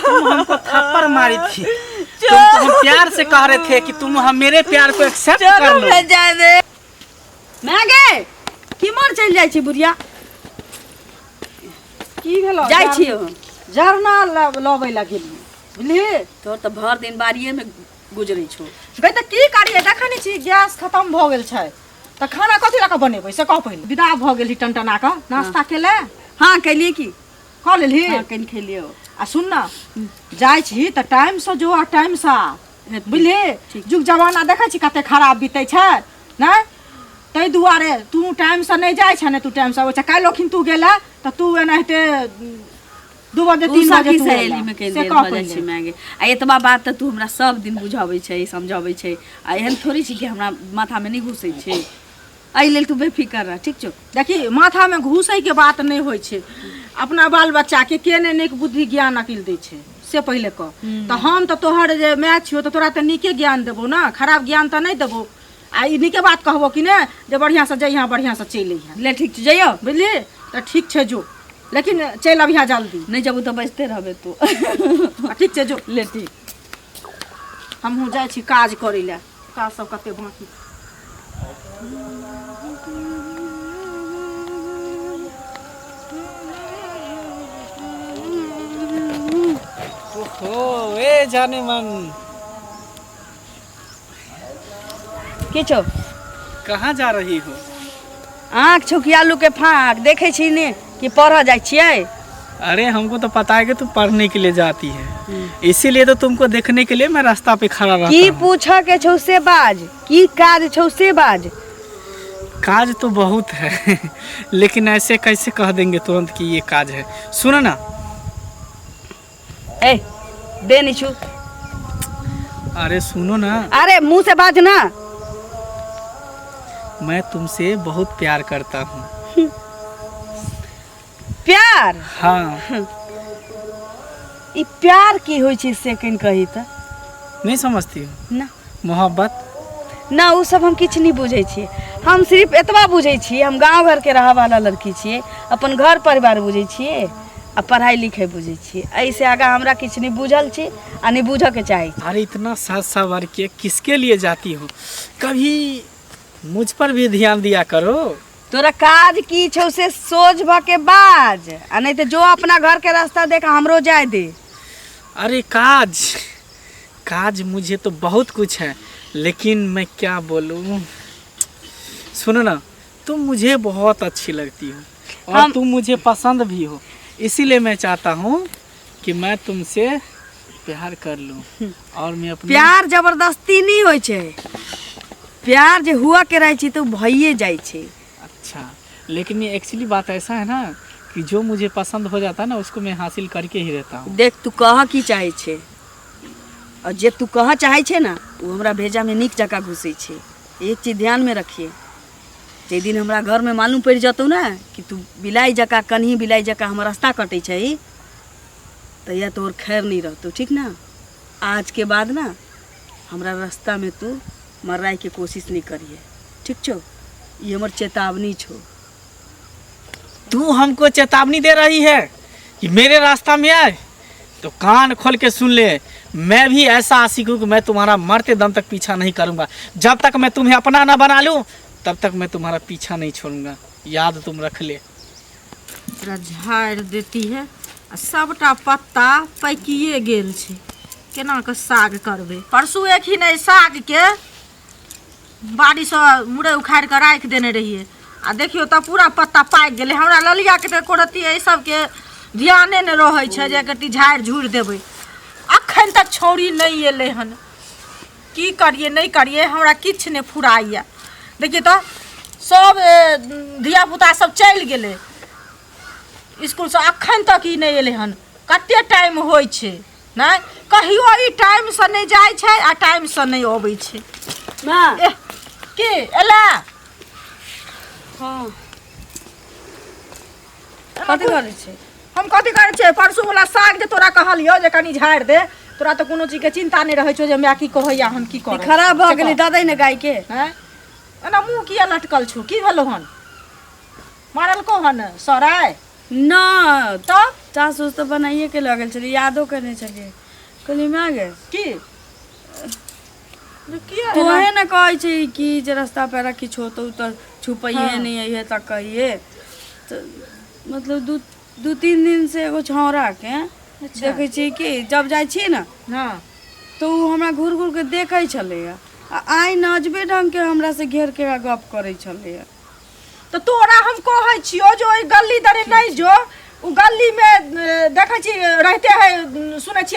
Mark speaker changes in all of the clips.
Speaker 1: तुम हमको थप्पड़ मारी थी। तुम प्यार से कह रहे थे कि तुम हम मेरे प्यार को एक्सेप्ट कर लो।
Speaker 2: मैं गे की मर चल जाई छी बुढ़िया
Speaker 3: की भेलो
Speaker 2: जाई छी
Speaker 3: जरना लबै ला गेली बुझली।
Speaker 2: तोर त भर दिन बारिये में गुजरै छौ।
Speaker 3: गई त की करिए देखै नै छी गैस खत्म भ गेल छै त खाना कथि लका बनेबै से कह पहिले। विदा भ गेली टनटना क नाश्ता केले।
Speaker 2: हां केलिए की
Speaker 3: क लेली।
Speaker 2: हां कन खेलिए
Speaker 3: आ सुन न जाई छी त टाइम से जो आ टाइम से बुझली। जुग जमाना देखै छी कते खराब बीतै छै नै तै दुआरे तू टाइम से नहीं जाय छ ने तू टाइम से आबै छ। काल लखिन तू गेला त तू एनाहिते 2 बजे 3 बजे तू
Speaker 2: सहेली में के देर भ जाय छी मांगे। आ एतबा बात त तू हमरा सब दिन बुझाबै छै समझाबै छै। आ एहन थोड़ी छी कि हमरा माथा में नहीं घुसै छै। एहि लेल तू बेफिकर रह ठीक छौ।
Speaker 3: देखी माथा में घुसै के बात नहीं होय छै। अपना बाल बच्चा के केने नीक बुद्धि ज्ञान अकिल दै छै से पहिले कह। त हम त तोहर जे मैच छियो त तोरा त नीके ज्ञान देबो ना खराब ज्ञान त नहीं देबो। आ ई नीके बात कहबो कि ने जे बढ़िया से जइहा बढ़िया से चल अइहा।
Speaker 2: ले ठीक छै जइयो
Speaker 3: बुझली त ठीक छै जो लेकिन चल अबिहा जल्दी।
Speaker 2: नहीं जबू तो बचते रहबे तू।
Speaker 3: ठीक छै जो
Speaker 2: ले ठीक
Speaker 3: हमहू जाय छी काज करै ले। काज सब कते बाकी
Speaker 1: ओहो ए जाने मन
Speaker 2: की छौ
Speaker 1: कहाँ जा रही हो।
Speaker 2: आँख छौ कि आलू के फाँक देखे छी ने कि पढ़ जाय छियै।
Speaker 1: अरे हमको तो पता है कि तुम पढ़ने के लिए जाती है इसीलिए तो तुमको देखने के लिए मैं रास्ता पे खड़ा रहता
Speaker 2: की
Speaker 1: हूँ।
Speaker 2: पूछा के छौ से बाज की काज छौ से बाज।
Speaker 1: काज तो बहुत है लेकिन ऐसे कैसे कह देंगे तुरंत कि ये काज है। सुनो ना
Speaker 2: ए दे निशु।
Speaker 1: अरे सुनो ना
Speaker 2: अरे मुंह से बाज ना।
Speaker 1: मैं तुमसे बहुत प्यार करता हूँ।
Speaker 2: प्यार
Speaker 1: हाँ
Speaker 2: ई प्यार की होय छै से कन कही त
Speaker 1: नहीं समझती हो
Speaker 2: ना
Speaker 1: मोहब्बत
Speaker 2: ना उ सब हम किछ नहीं बुझै छी। हम सिर्फ एतबा बुझै छी हम गांव घर के रह वाला लड़की छियै अपन घर परिवार बुझै छियै आ पढ़ाई लिखाई बुझै छियै। ऐसे आगा हमरा किछ नहीं बुझल छी आ नहीं बुझ के चाहे।
Speaker 1: अरे इतना साथ सवार के किसके लिए जाती हो कभी मुझ पर भी ध्यान दिया करो।
Speaker 2: तोरा काज की छौ से सोच भ के बाज आ नहीं तो जो अपना घर के रास्ता देख हमरो जाय दे।
Speaker 1: अरे काज काज मुझे तो बहुत कुछ है लेकिन मैं क्या बोलूं। सुनो ना तुम मुझे बहुत अच्छी लगती हो और तुम मुझे पसंद भी हो इसीलिए मैं चाहता हूँ कि मैं तुमसे प्यार कर लूं और मैं अपने
Speaker 2: प्यार जबरदस्ती नहीं होय छै। प्यार जे हुआ के रहे छी तो भइए जाय छै।
Speaker 1: अच्छा लेकिन ये एक्चुअली बात ऐसा है ना कि जो मुझे पसंद हो जाता है ना उसको मैं हासिल करके ही रहता हूँ।
Speaker 2: देख तू कह की चाहे छे और जे तू कह चाहे छे ना वो हमरा भेजा में निक जगह घुसे छे। एक चीज ध्यान में रखिए जे दिन हमरा घर में मालूम पड़ जतौ ना कि तू बिलाई जका कन्ही बिलाई जका हम रास्ता कटे छै तो या तोर खैर नहीं रहतो ठीक ना। आज के बाद ना हमरा रास्ता में तू मराई के कोशिश नहीं करिए ठीक छो। ये हमर चेतावनी छो।
Speaker 1: तू हमको चेतावनी दे रही है कि मेरे रास्ता में आए तो कान खोल के सुन ले। मैं भी ऐसा आशिक हूँ कि मैं तुम्हारा मरते दम तक पीछा नहीं करूँगा। जब तक मैं तुम्हें अपना ना बना लूँ तब तक मैं तुम्हारा पीछा नहीं छोड़ूंगा। याद तुम रख ले।
Speaker 3: झाड़ देती है सबटा पत्ता पकिए गेल छै केना के साग करबे। परसू एक ही नहीं साग के बाड़ी से मुड़े उखाड़ के राख देने रहिए आ देखियो त पूरा पत्ता पाक गेले। हमरा ललिया के त कोरती ए सब के ध्याने ने रहै छै जे कटी झाड़ झूड़ देबै। अखन तक छौरी नहीं एले हन की करिए नहीं करिए हमरा किछ ने फुराइया। देखिए तो सब धिया पुता सब चल गेले स्कूल से अखन तक ई नहीं एले हन। कते टाइम होय छै नै कहियो ई टाइम से नहीं जाय छै आ टाइम से नहीं आबै छै।
Speaker 2: मां
Speaker 3: के एला
Speaker 2: हां कथि करे छै
Speaker 3: हम कथि करे छै परसू वाला साग जे तोरा कहलियो जे कनी झाड़ दे तोरा तो कोनो चीज के चिंता नहीं रहै छौ जे मैं की कहैया हम की करब।
Speaker 2: खराब भ गेलै दादै ने गाय के
Speaker 3: हैं एना मुंह किया लटकल छौ की भेलो हन मारल को हन सराय
Speaker 2: ना
Speaker 3: तब
Speaker 2: सास उस तो बनाइए के लगल चलिए, यादो करने चलिए कहली मैं गे
Speaker 3: की किया
Speaker 2: तो है ना कहै छै कि जे रास्ता पे रखी छो तो छुपैए
Speaker 3: हाँ।
Speaker 2: नहीं है तक कहिए तो मतलब दू तीन दिन से एगो छौड़ा के देखै छी कि जब जाइ छी ना
Speaker 3: हाँ
Speaker 2: तो उ हमरा घूर घूर के देखै छलैया आ आइ नजबे ढंग के हमरा से घेर के गप करै छलैया।
Speaker 3: तो तोरा हम कहै छियो जो ओइ गली दरे नहीं जो उ गली में देखै छी रहते है सुनै छी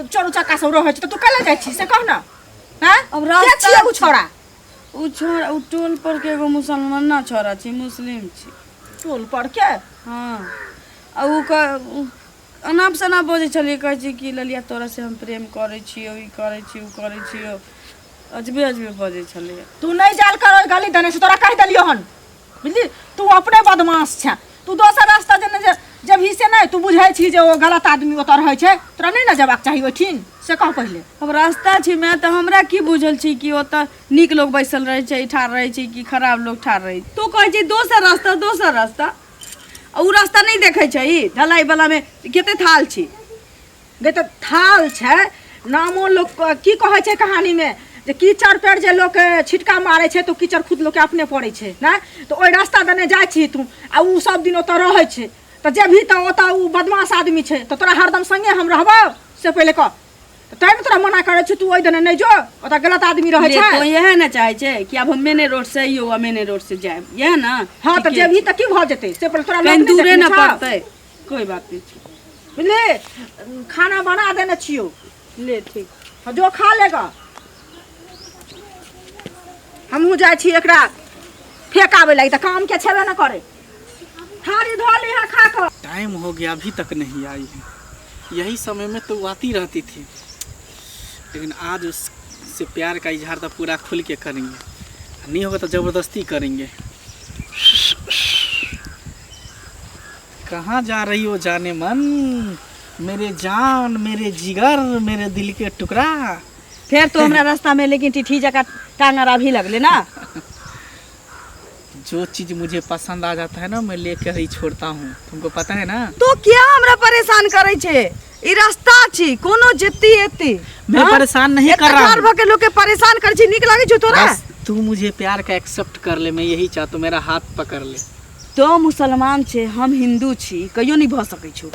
Speaker 3: चोरू चक्का सब रहै छै, तो तू कले जाइ छी से कह ना। हैं
Speaker 2: अब
Speaker 3: के
Speaker 2: रास्ता
Speaker 3: छियै उ छोरा?
Speaker 2: उ टोल पर के एगो मुसलमान ना छोरा छी, मुस्लिम छी।
Speaker 3: टोल पर के
Speaker 2: हाँ आ उ अनाप शनाप बजै छलिए, कहै छी कि ललिया तोरा से हम प्रेम करै छियो, ई करै छी उ करै छियो, अजबे अजबे बजै छलिए।
Speaker 3: तू नहीं जाल कर ओइ गली दने से तोरा कह देलियो हन, बुझली तू अपने बदमाश छ। तू दोसर रास्ता जने जब ही से नहीं तू बुझै छी जे ओ गलत आदमी ओत रहै छै, तोरा नहीं ना जेबाक चाही ओठिन से कह पहिले।
Speaker 2: अब रास्ता छी मैं तो हमरा की बुझल छी कि ओतऽ नीक लोग बैसल रहै छै, ठाड़ रहै छै कि खराब लोग ठाड़ रहै। तू कहै छी दोसर रास्ता आ उ रास्ता नहीं देखै छै ढलाई वाला में कते थाल छी।
Speaker 3: गे तो थाल छै नामो लोग की कहै छै कहानी में जे कीचड़ पेड़ जे लोग छिटका मारै छै तो कीचड़ खुद लोग के अपने पड़ै छै ना। तो ओइ रास्ता दने जाइ छी तू आ उ सब दिन ओतऽ रहै छै, तो जेभी तो ओतऽ उ बदमाश आदमी छै तो तोरा हरदम संगे हम रहबो से पहिले कह। तो तै तोरा मना करै छी तू ओइ दने नहीं जो, ओतऽ गलत आदमी रहै छै।
Speaker 2: तो यह ना चाहे छै कि अब हम मेने रोड से अइयो आ मेने रोड से जाए, यह ना।
Speaker 3: हाँ तो जेभी तो की भ जेतै से पहिले तोरा
Speaker 2: कहीं
Speaker 3: लोग
Speaker 2: दूरे
Speaker 3: नहीं
Speaker 2: ना
Speaker 3: देखै छौ।
Speaker 2: पड़तै, कोई बात नहीं छै।
Speaker 3: बुझली खाना बना देने छियो,
Speaker 2: ले ठीक
Speaker 3: हाँ, जो खा लेगा। हमहूँ जाइ छी एकरा फेंकावे लगी तो काम के छेबे न करे। थारी धो ली है खा कर।
Speaker 1: टाइम हो गया अभी तक नहीं आई है। यही समय में तो वो आती रहती थी, लेकिन आज उससे प्यार का इजहार तो पूरा खुल के करेंगे, नहीं होगा तो ज़बरदस्ती करेंगे। कहाँ जा रही हो जाने मन, मेरे जान मेरे जिगर मेरे दिल के टुकड़ा।
Speaker 2: फिर तो हमरा रास्ता में लेकिन टिठी जका टांगरा भी लगले ना।
Speaker 1: जो चीज़ मुझे पसंद आ जाता है ना मैं लेकर ही छोड़ता हूँ, तुमको पता है ना।
Speaker 2: तो क्या हमरा परेशान करे छे? ई रास्ता छी कोनो जेती एती
Speaker 1: मैं परेशान नहीं कर रहा हूँ।
Speaker 2: के लोग के परेशान कर छी, निक लागे छो तोरा?
Speaker 1: बस तू मुझे प्यार का एक्सेप्ट कर ले, मैं यही चाहता हूँ, मेरा हाथ पकड़ ले।
Speaker 2: तो मुसलमान छे हम हिंदू छी, कहियो नहीं भ सकै छो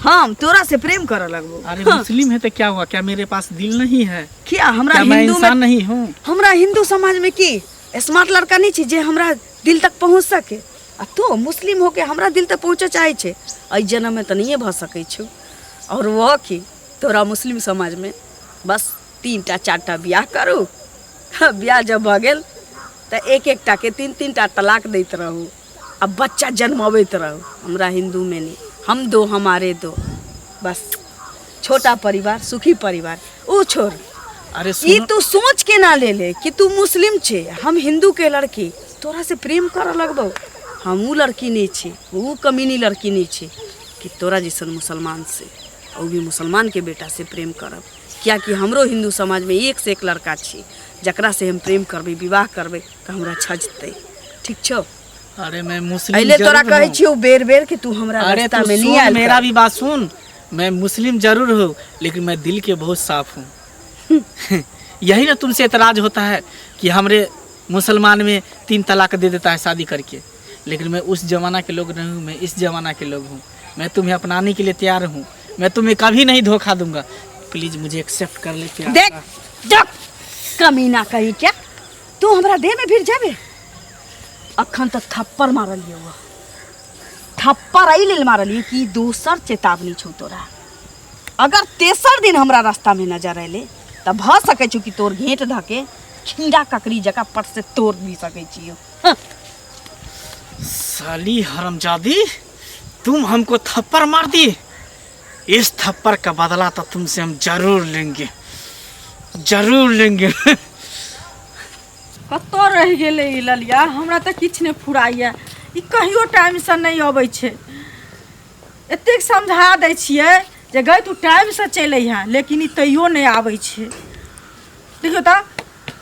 Speaker 2: हम तोरा से प्रेम करे लगबो।
Speaker 1: अरे मुस्लिम है तो क्या हुआ, क्या मेरे पास दिल नहीं है?
Speaker 2: क्या हमरा
Speaker 1: क्या मैं
Speaker 2: हिंदू में
Speaker 1: इंसान नहीं हूँ?
Speaker 2: हमरा हिंदू समाज में की स्मार्ट लड़का नहीं छी जे हमरा दिल तक पहुंच सके, आ तो मुस्लिम होके हमरा दिल तक पहुंचे चाहे छे, अइ जन्म में त नहीं भ सकै छो। और वो की तोरा मुस्लिम समाज में बस 3टा 4टा ब्याह करू, ब्याह जब भ गेल त एक एकटा के 3-3टा तलाक दैत रहू, अब बच्चा जन्मबैत रहू। हमरा हिंदू में नहीं, हम दो हमारे दो, बस छोटा परिवार सुखी परिवार। ऊ छोड़,
Speaker 1: अरे
Speaker 2: ई तू सोच के ना ले कि तू मुस्लिम छे हम हिंदू के लड़की तोरा से प्रेम कर लगबो। हम ऊ लड़की नहीं छे, ऊ कमीनी लड़की नहीं छे कि तोरा जैसन मुसलमान से, और भी मुसलमान के बेटा से प्रेम करब। क्या कि हमरो हिंदू समाज में एक से एक लड़का छे जकरा से हम प्रेम करबे विवाह करबे तो हमरा छजते, ठीक छो?
Speaker 1: अरे मैं मुस्लिम
Speaker 2: अइले तोरा
Speaker 1: जरूर
Speaker 2: कहै
Speaker 1: हूँ।
Speaker 2: छियो बेर बेर कि तू हमरा
Speaker 1: अरे
Speaker 2: रास्ता
Speaker 1: तू
Speaker 2: में नहीं
Speaker 1: सुन,
Speaker 2: आयल
Speaker 1: मेरा
Speaker 2: कर।
Speaker 1: भी बात सुन। मैं मुस्लिम जरूर हूँ लेकिन मैं दिल के बहुत साफ हूँ। यही ना तुमसे एतराज होता है कि हमरे मुसलमान में 3 तलाक दे देता है शादी करके, लेकिन मैं उस जमाना के लोग नहीं हूँ, मैं इस जमाना के लोग हूँ। मैं तुम्हें अपनाने के लिए तैयार हूँ, मैं तुम्हें कभी नहीं धोखा दूंगा। प्लीज मुझे एक्सेप्ट कर ले प्यार
Speaker 2: देख
Speaker 1: का।
Speaker 2: देख कमीना कही क्या तू हमरा देह में फिर जाबे? अखन तक थप्पड़ मारलिए, वो थप्पड़ आई लेल मारलिए कि दोसर चेतावनी छो तोरा। अगर तेसर दिन हमरा रास्ता में नजर अले तब भ सकै छो कि तोर घेंट धके खीरा ककड़ी जका पट से तोड़ भी सकै छियो।
Speaker 1: साली हरामजादी, तुम हमको थप्पड़ मार दी, इस थप्पड़ का बदला तो तुमसे हम जरूर लेंगे, जरूर लेंगे।
Speaker 3: कतो रह गेले ई ललिया, हमरा त किछ ने फुराइया। ई कहियो टाइम से नहीं अबै छे। एतेक समझा दै छियै जे गई तू टाइम से चले हैं, लेकिन ई तैयो नहीं आबै छे। देखियो त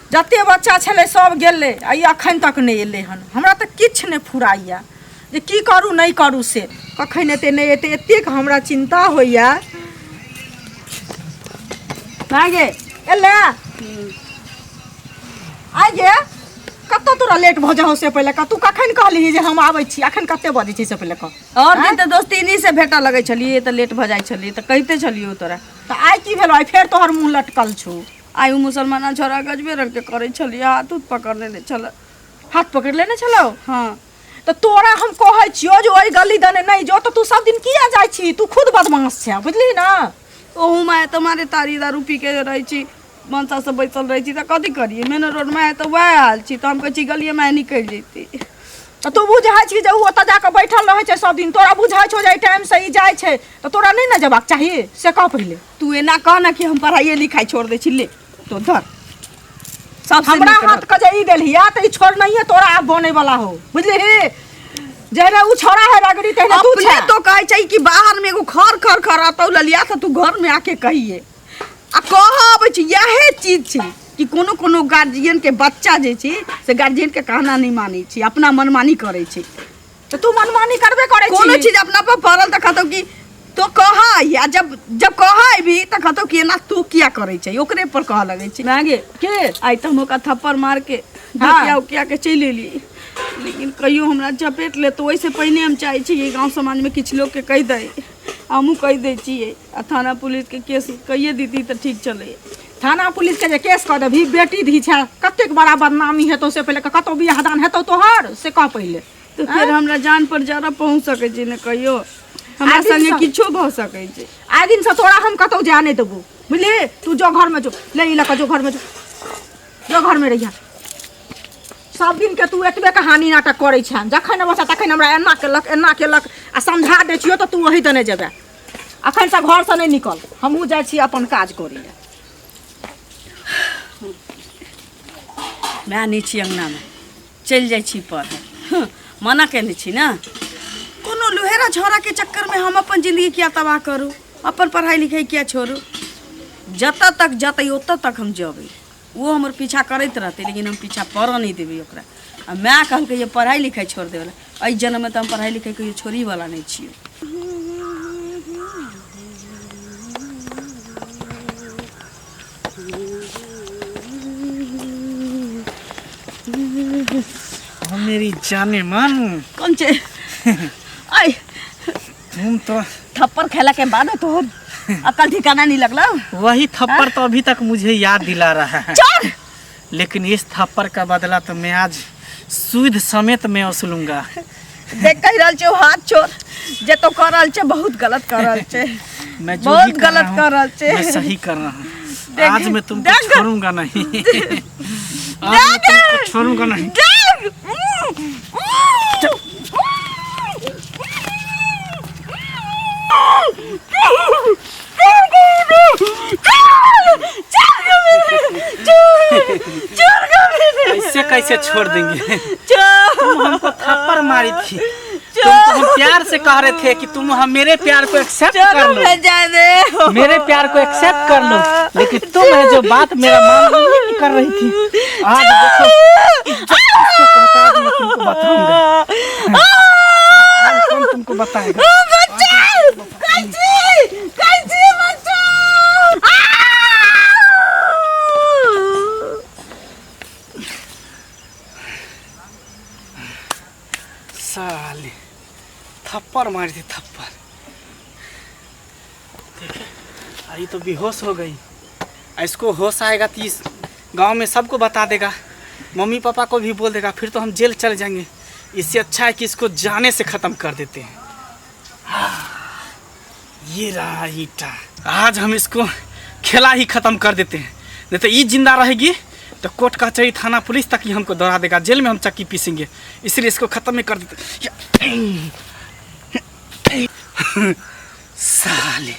Speaker 3: जते बच्चा छले सब गेले, आ ई अखन तक नहीं एले हन। हमरा त किछ नहीं फुराइया। जे की करू नहीं करू से कखन एते नहीं एते एतेक हमरा चिंता होइया। भागे एले आइ गे कत तोरा लेट भ जाओ से पहले तू कखन कहली जे हम आबै छी अखन कते बजे छी से पहले कह।
Speaker 2: और दिन तो दोस्ती इन्हीं से भेटा लगे छलिए तो लेट भ जाय छलिए तो कहते छलिए तोरा।
Speaker 3: तो आइ की भेलो आइ फेर तोहर मुंह लटकल छौ।
Speaker 2: आई उ मुसलमाना छोरा गजबे रंग के करे छलिए हाथ उठ पकड़ने ने छल।
Speaker 3: हाथ पकड़ लेने छलो।
Speaker 2: हाँ
Speaker 3: तो तोरा हम कहै छियो जो ओइ गली दने नहीं जो तो तू सब दिन किया जाय छी तू खुद बदमाश छै बुझली ना।
Speaker 2: ओहू में तुम्हारे तारी दारू पी के रही छी मनसा से बैसल रही छी तो कथी करिए मेन रोड में तो वह हाल छी तो हम कहै छी गलिए में निकल जैती।
Speaker 3: तो तू बुझाय छी जे ओतऽ जाके बैठल रहै छै सब दिन तोरा बुझाय छौ जे एहि टाइम से ई जाय छै तो तोरा नहीं ना जबाक चाहिए से कह पहिले।
Speaker 2: तू एना कह ना कि हम पढ़ाई लिखाई छोड़ दे छी ले तो धर सब
Speaker 3: हमरा हाथ के जे ई देलहिया त ई छोड़ नहीं है तोरा आप बने वाला हो बुझली। जेना उ छोरा है रगड़ी तेने तू
Speaker 2: अपने तो कहै छै कि बाहर में एगो खर खर खरातौ ललिया त तू घर में आके कहिए आ कहब छी यही चीज छै कि कोनो कोनो गार्जियन के बच्चा जे छै से गार्जियन के कहना नहीं मानै छै अपना मनमानी करै छै।
Speaker 3: तो तू मनमानी करबे करे छी
Speaker 2: कोनो चीज अपना पर पड़ल त कहतौ कि तो कह या जब जब कह भी त कहतौ कि एना तू किया करे छै ओकरे पर कह लगे छै। मांगे
Speaker 3: के
Speaker 2: आई त हम ओकरा थप्पड़ मार के धकिया उकिया के चलि एली लेकिन कहियो हमरा चपेट ले तो वैसे पहले हम चाहे छी गांव समाज में किछ लोग के कह दे हमहू कह दे छिए आ थाना पुलिस के केस कहिए दीदी त ठीक चले।
Speaker 3: थाना पुलिस के जे केस कर देभी बेटी धी छै कतेक बड़ा बदनामी हेतौ से पहले कतौ बियाह दान हेतौ तोहर से कह पहिले।
Speaker 2: तो फिर हमरा जान पर जरा पहुंच सके छै ने कहियो हमरा संगे किछो भ सके छै।
Speaker 3: आइ दिन से तोरा हम कतौ जा नहीं देबू बुझली। तू जो घर में जो ले ई लक जो घर में जो घर में रहिया सब दिन के तू एतबे कहानी नाटक करे छ जखन बसा तखन हमरा एना केलक आ समझा दे छियो तो तू वही दने जेबे अखन से घर से नहीं निकल हमहू जाय छी अपन काज करी ले।
Speaker 2: मैं नहीं छी अंगना में चल जाय छी पर मना केने छी ना कोनो लुहेरा छोरा के चक्कर में हम अपन जिंदगी किया तबाह करूँ अपन पढ़ाई लिखाई किया छोड़ू। जतऽ तक जतै ओतऽ तक हम जेबै वो हमर पीछा करैत रहते लेकिन हम पीछा पड़ऽ नहीं देबै ओकरा। आ मैं कहलकै ये पढ़ाई लिखाई छोड़ देवला एहि जन्म में तो हम पढ़ाई लिखाई कहियो छोड़ी वाला नहीं छियै।
Speaker 1: मेरी जाने मन
Speaker 2: कौन चे आई
Speaker 1: तुम तो
Speaker 2: थप्पड़ खेला के बाद तो अकल ठिकाना नहीं लगला।
Speaker 1: वही थप्पड़ तो अभी तक मुझे याद दिला रहा है
Speaker 2: चल
Speaker 1: लेकिन इस थप्पड़ का बदला तो मैं आज सूद समेत मैं वसूलूंगा।
Speaker 2: देख कह रहल छे हाथ छोड़ जे तो कर रहल छे बहुत गलत कर रहल छे
Speaker 1: मैं जो
Speaker 2: बहुत
Speaker 1: भी कर
Speaker 2: गलत
Speaker 1: रहा हूं,
Speaker 2: कर रहल छे
Speaker 1: मैं सही कर रहा हूँ।
Speaker 2: देख,
Speaker 1: आज मैं तुमको
Speaker 2: देख।
Speaker 1: छोड़ूंगा नहीं आज मैं तुमको छोड़ूंगा नहीं। ऐसे कैसे छोड़ देंगे तुम हमको थप्पड़ मारी थी तुमको हम प्यार से कह रहे थे कि तुम हम मेरे प्यार को एक्सेप्ट कर लो मेरे प्यार को एक्सेप्ट कर लो लेकिन तुम है जो बात मेरा मान नहीं कर रही थी। आज देखो इज्जत किसको कहता है मैं तुमको बताऊंगा। आज कौन तुमको बताएगा। साले थप्पड़ मारी थी थप्पड़ देखिए अभी तो बेहोश हो गई। इसको होश आएगा तो इस गांव में सबको बता देगा मम्मी पापा को भी बोल देगा फिर तो हम जेल चले जाएंगे। इससे अच्छा है कि इसको जाने से ख़त्म कर देते हैं। ये रहा ईटा आज हम इसको खेला ही ख़त्म कर देते हैं नहीं तो ये जिंदा रहेगी तो कोर्ट कचहरी थाना पुलिस तक ही हमको दौड़ा देगा जेल में हम चक्की पीसेंगे इसलिए इसको ख़त्म ही कर देते। साले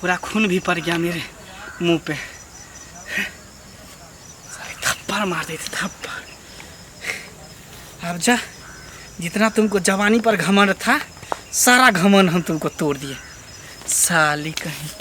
Speaker 1: पूरा खून भी पड़ गया मेरे मुंह पे। साले थप्पड़ मार देते थप्पड़। अब जा जितना तुमको जवानी पर घमंड था सारा घमंड हम तुमको तोड़ दिए साली कहीं।